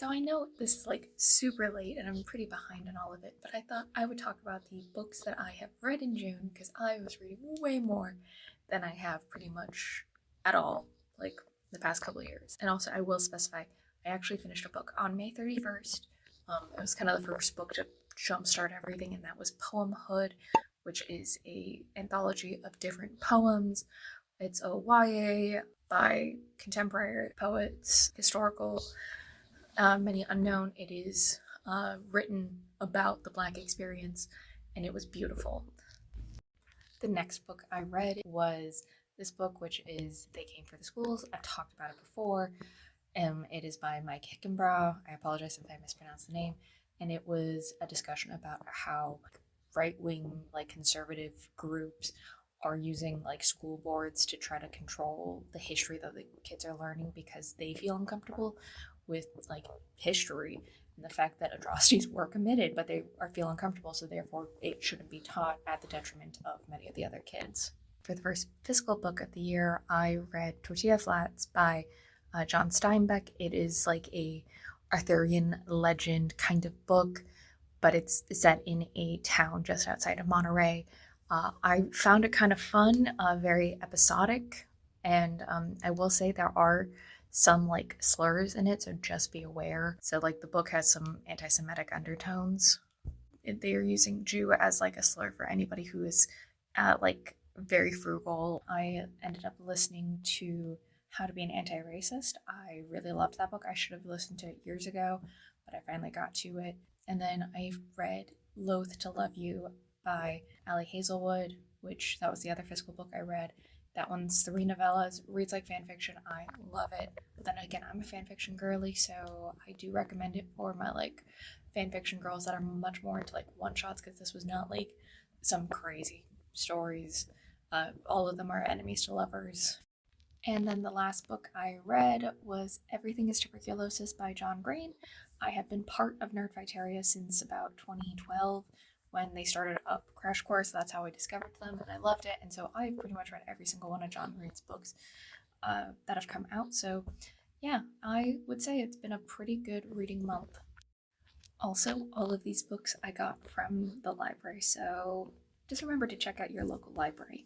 So I know this is like super late and I'm pretty behind on all of it, but I thought I would talk about the books that I have read in June because I was reading way more than I have pretty much at all, like the past couple of years. And also, I will specify, I actually finished a book on May 31st. It was kind of the first book to jumpstart everything, and that was Poem Hood, which is a anthology of different poems. It's a YA by contemporary poets, historical, many unknown. It is written about the Black experience, and it was beautiful. The next book I read was this book, which is They Came for the Schools. I've talked about it before. It is by Mike Hickenbrow. I apologize if I mispronounced the name. And it was a discussion about how right wing, like conservative groups are using like school boards to try to control the history that the kids are learning because they feel uncomfortable with like history and the fact that atrocities were committed, but they are feel uncomfortable, so therefore it shouldn't be taught at the detriment of many of the other kids. For the first physical book of the year, I read Tortilla Flats by John Steinbeck. It is like a Arthurian legend kind of book, but it's set in a town just outside of Monterey. I found it kind of fun, very episodic, and I will say there are some like slurs in it, so just be aware. So, like, the book has some anti Semitic undertones. They are using Jew as like a slur for anybody who is like very frugal. I ended up listening to How to Be an Anti-Racist. I really loved that book. I should have listened to it years ago, but I finally got to it. And then I read Loath to Love You by Ali Hazelwood, which that was the other physical book I read. That one's 3 novellas, reads like fan fiction. I love it. But then again, I'm a fan fiction girly, so I do recommend it for my like fan fiction girls that are much more into like one shots because this was not like some crazy stories. All of them are enemies to lovers. And then the last book I read was Everything is Tuberculosis by John Green. I have been part of Nerdfighteria since about 2012 when they started up Crash Course. That's how I discovered them, and I loved it. And so I've pretty much read every single one of John Green's books that have come out. So yeah, I would say it's been a pretty good reading month. Also, all of these books I got from the library, so just remember to check out your local library.